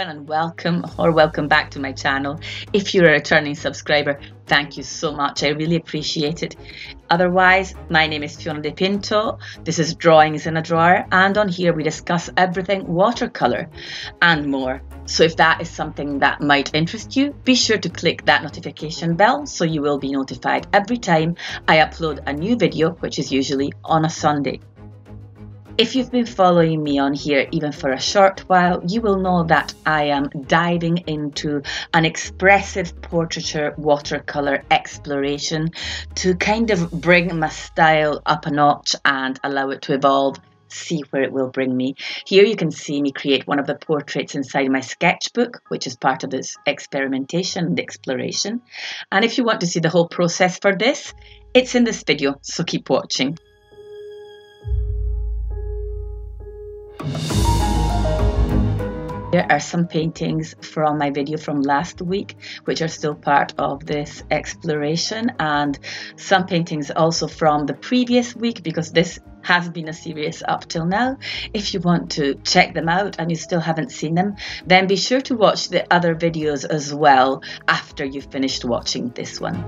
everyone, and welcome back to my channel. If you're a returning subscriber, thank you so much. I really appreciate it. Otherwise, my name is Fiona De Pinto. This is Drawings in a Drawer, and on here we discuss everything watercolor and more. So if that is something that might interest you, be sure to click that notification bell so you will be notified every time I upload a new video, which is usually on a Sunday. If you've been following me on here even for a short while, you will know that I am diving into an expressive portraiture watercolor exploration to kind of bring my style up a notch and allow it to evolve, see where it will bring me. Here you can see me create one of the portraits inside my sketchbook, which is part of this experimentation and exploration. And if you want to see the whole process for this, it's in this video, so keep watching. There are some paintings from my video from last week which are still part of this exploration, and some paintings also from the previous week, because this has been a series up till now. If you want to check them out and you still haven't seen them, then be sure to watch the other videos as well after you've finished watching this one.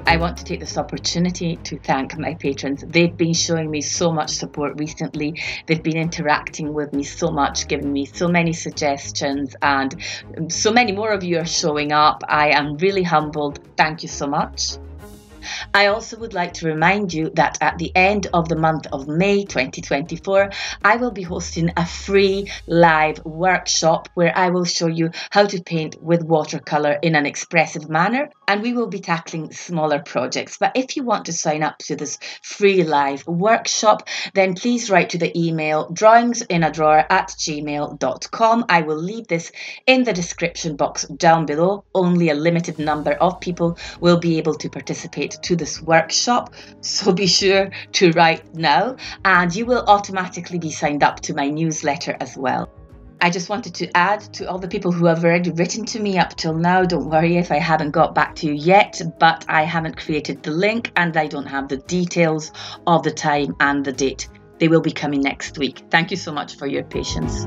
I want to take this opportunity to thank my patrons. They've been showing me so much support recently. They've been interacting with me so much, giving me so many suggestions, and so many more of you are showing up. I am really humbled. Thank you so much. I also would like to remind you that at the end of the month of May 2024, I will be hosting a free live workshop where I will show you how to paint with watercolor in an expressive manner, and we will be tackling smaller projects. But if you want to sign up to this free live workshop, then please write to the email drawingsinadrawr@gmail.com. I will leave this in the description box down below. Only a limited number of people will be able to participate to this workshop, so be sure to write now, and you will automatically be signed up to my newsletter as well. I just wanted to add to all the people who have already written to me up till now, don't worry if I haven't got back to you yet, but I haven't created the link and I don't have the details of the time and the date. They will be coming next week. Thank you so much for your patience.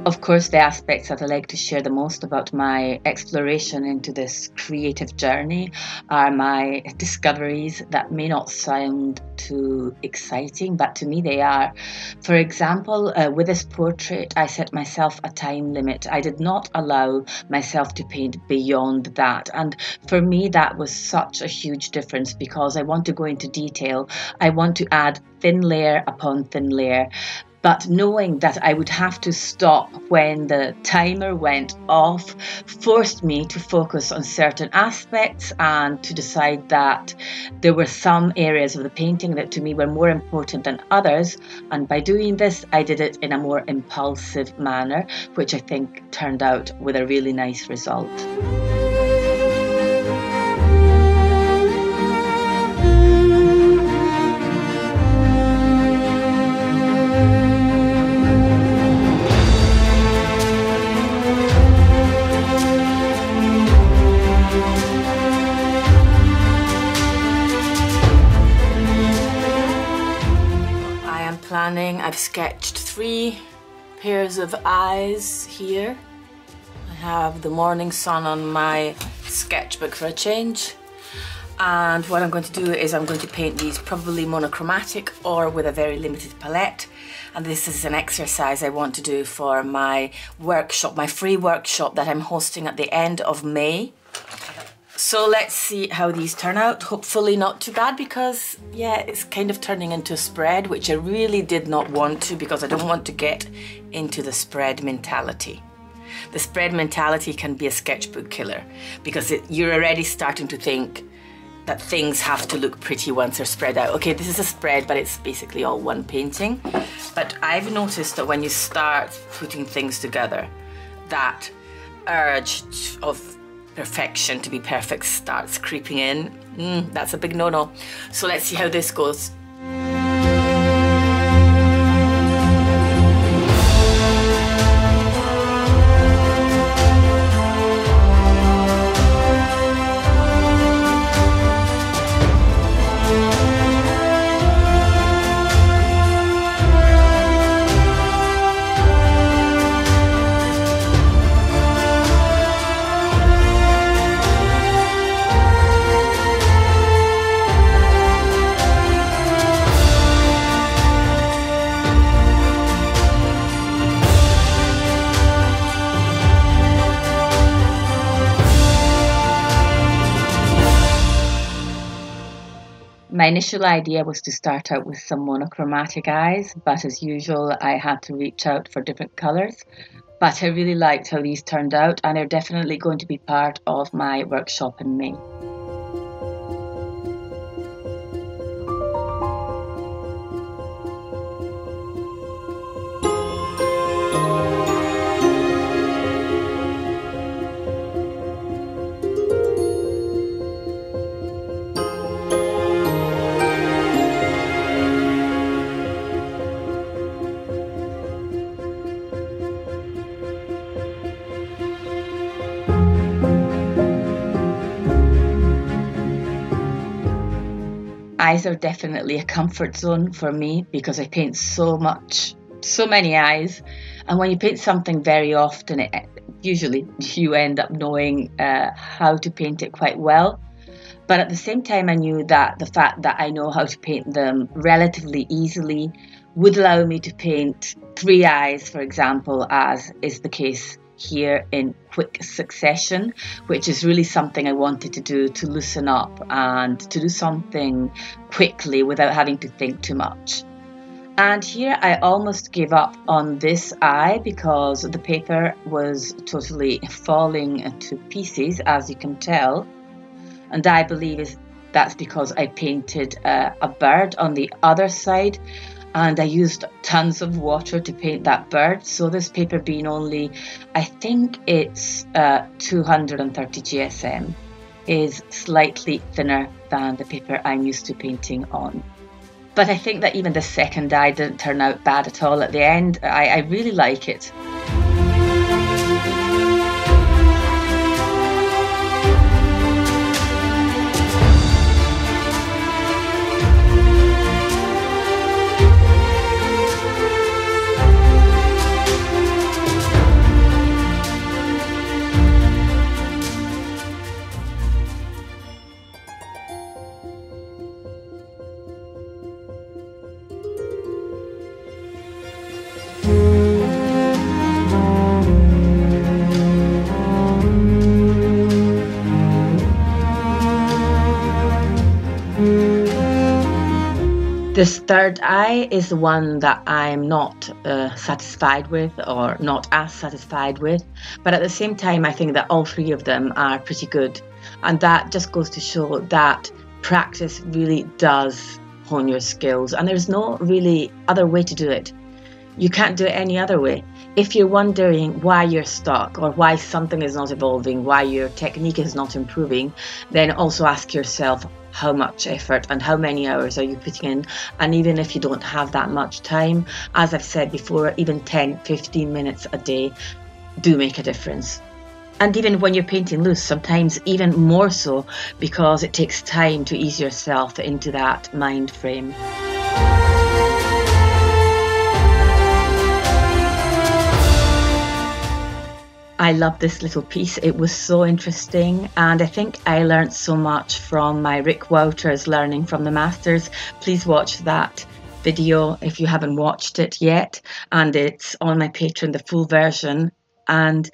Of course, the aspects that I like to share the most about my exploration into this creative journey are my discoveries that may not sound too exciting, but to me they are. For example, with this portrait, I set myself a time limit. I did not allow myself to paint beyond that. And for me, that was such a huge difference, because I want to go into detail. I want to add thin layer upon thin layer. But knowing that I would have to stop when the timer went off forced me to focus on certain aspects and to decide that there were some areas of the painting that to me were more important than others. And by doing this, I did it in a more impulsive manner, which I think turned out with a really nice result. I've sketched 3 pairs of eyes here. I have the morning sun on my sketchbook for a change. And what I'm going to do is I'm going to paint these probably monochromatic or with a very limited palette. And this is an exercise I want to do for my workshop, my free workshop that I'm hosting at the end of May. So let's see how these turn out. Hopefully not too bad, because yeah, it's kind of turning into a spread, which I really did not want to, because I don't want to get into the spread mentality. The spread mentality can be a sketchbook killer, because you're already starting to think that things have to look pretty once they're spread out. Okay, this is a spread, but it's basically all one painting. But I've noticed that when you start putting things together, that urge of perfection to be perfect starts creeping in. That's a big no-no. So let's see how this goes. My initial idea was to start out with some monochromatic eyes, but as usual, I had to reach out for different colours. But I really liked how these turned out, and they're definitely going to be part of my workshop in May. Eyes are definitely a comfort zone for me because I paint so many eyes, and when you paint something very often, usually you end up knowing how to paint it quite well. But at the same time, I knew that the fact that I know how to paint them relatively easily would allow me to paint 3 eyes, for example, as is the case here in quick succession, which is really something I wanted to do, to loosen up and to do something quickly without having to think too much. And here I almost gave up on this eye because the paper was totally falling to pieces, as you can tell. And I believe that's because I painted a bird on the other side, and I used tons of water to paint that bird. So this paper being only, I think it's 230 GSM, is slightly thinner than the paper I'm used to painting on. But I think that even the second eye didn't turn out bad at all at the end. I really like it. This third eye is the one that I'm not satisfied with, or not as satisfied with, but at the same time I think that all three of them are pretty good, and that just goes to show that practice really does hone your skills, and there's no really other way to do it. You can't do it any other way. If you're wondering why you're stuck or why something is not evolving, why your technique is not improving, then also ask yourself how much effort and how many hours are you putting in. And even if you don't have that much time, as I've said before, even 10-15 minutes a day do make a difference. And even when you're painting loose, sometimes even more so, because it takes time to ease yourself into that mind frame. I love this little piece. It was so interesting, and I think I learned so much from my Rick Wouters Learning from the Masters. Please watch that video if you haven't watched it yet, and it's on my Patreon, the full version. And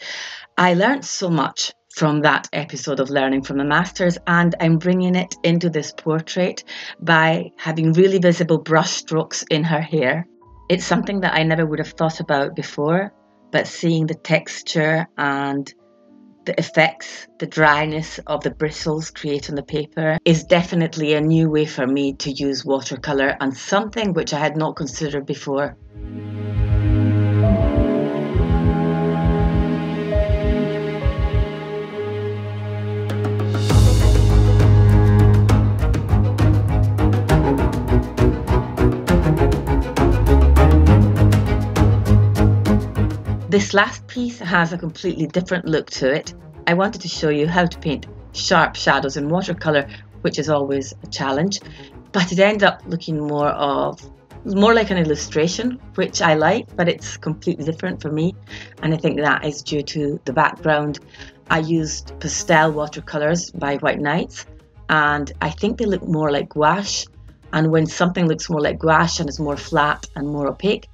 I learned so much from that episode of Learning from the Masters, and I'm bringing it into this portrait by having really visible brush strokes in her hair. It's something that I never would have thought about before, but seeing the texture and the effects, the dryness of the bristles create on the paper is definitely a new way for me to use watercolour, and something which I had not considered before. This last piece has a completely different look to it. I wanted to show you how to paint sharp shadows in watercolour, which is always a challenge, but it ended up looking more like an illustration, which I like, but it's completely different for me, and I think that is due to the background. I used pastel watercolours by White Nights, and I think they look more like gouache, and when something looks more like gouache and is more flat and more opaque,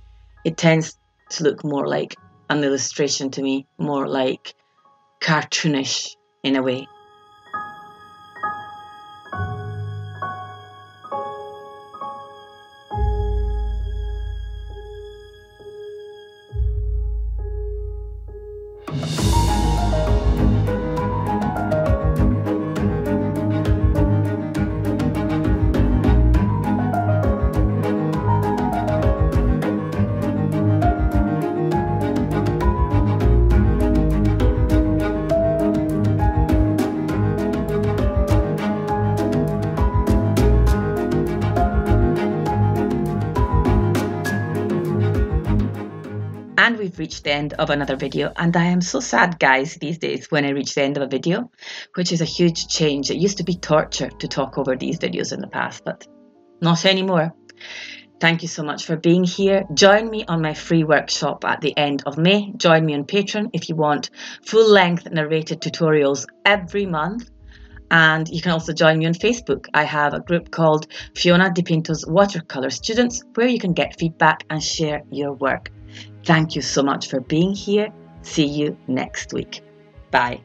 it tends to look more like an illustration to me, more like cartoonish in a way. And we've reached the end of another video, and I am so sad, guys, these days when I reach the end of a video, which is a huge change. It used to be torture to talk over these videos in the past, but not anymore. Thank you so much for being here. Join me on my free workshop at the end of May. Join me on Patreon if you want full-length narrated tutorials every month. And you can also join me on Facebook. I have a group called Fiona Di Pinto's Watercolour Students, where you can get feedback and share your work. Thank you so much for being here. See you next week. Bye.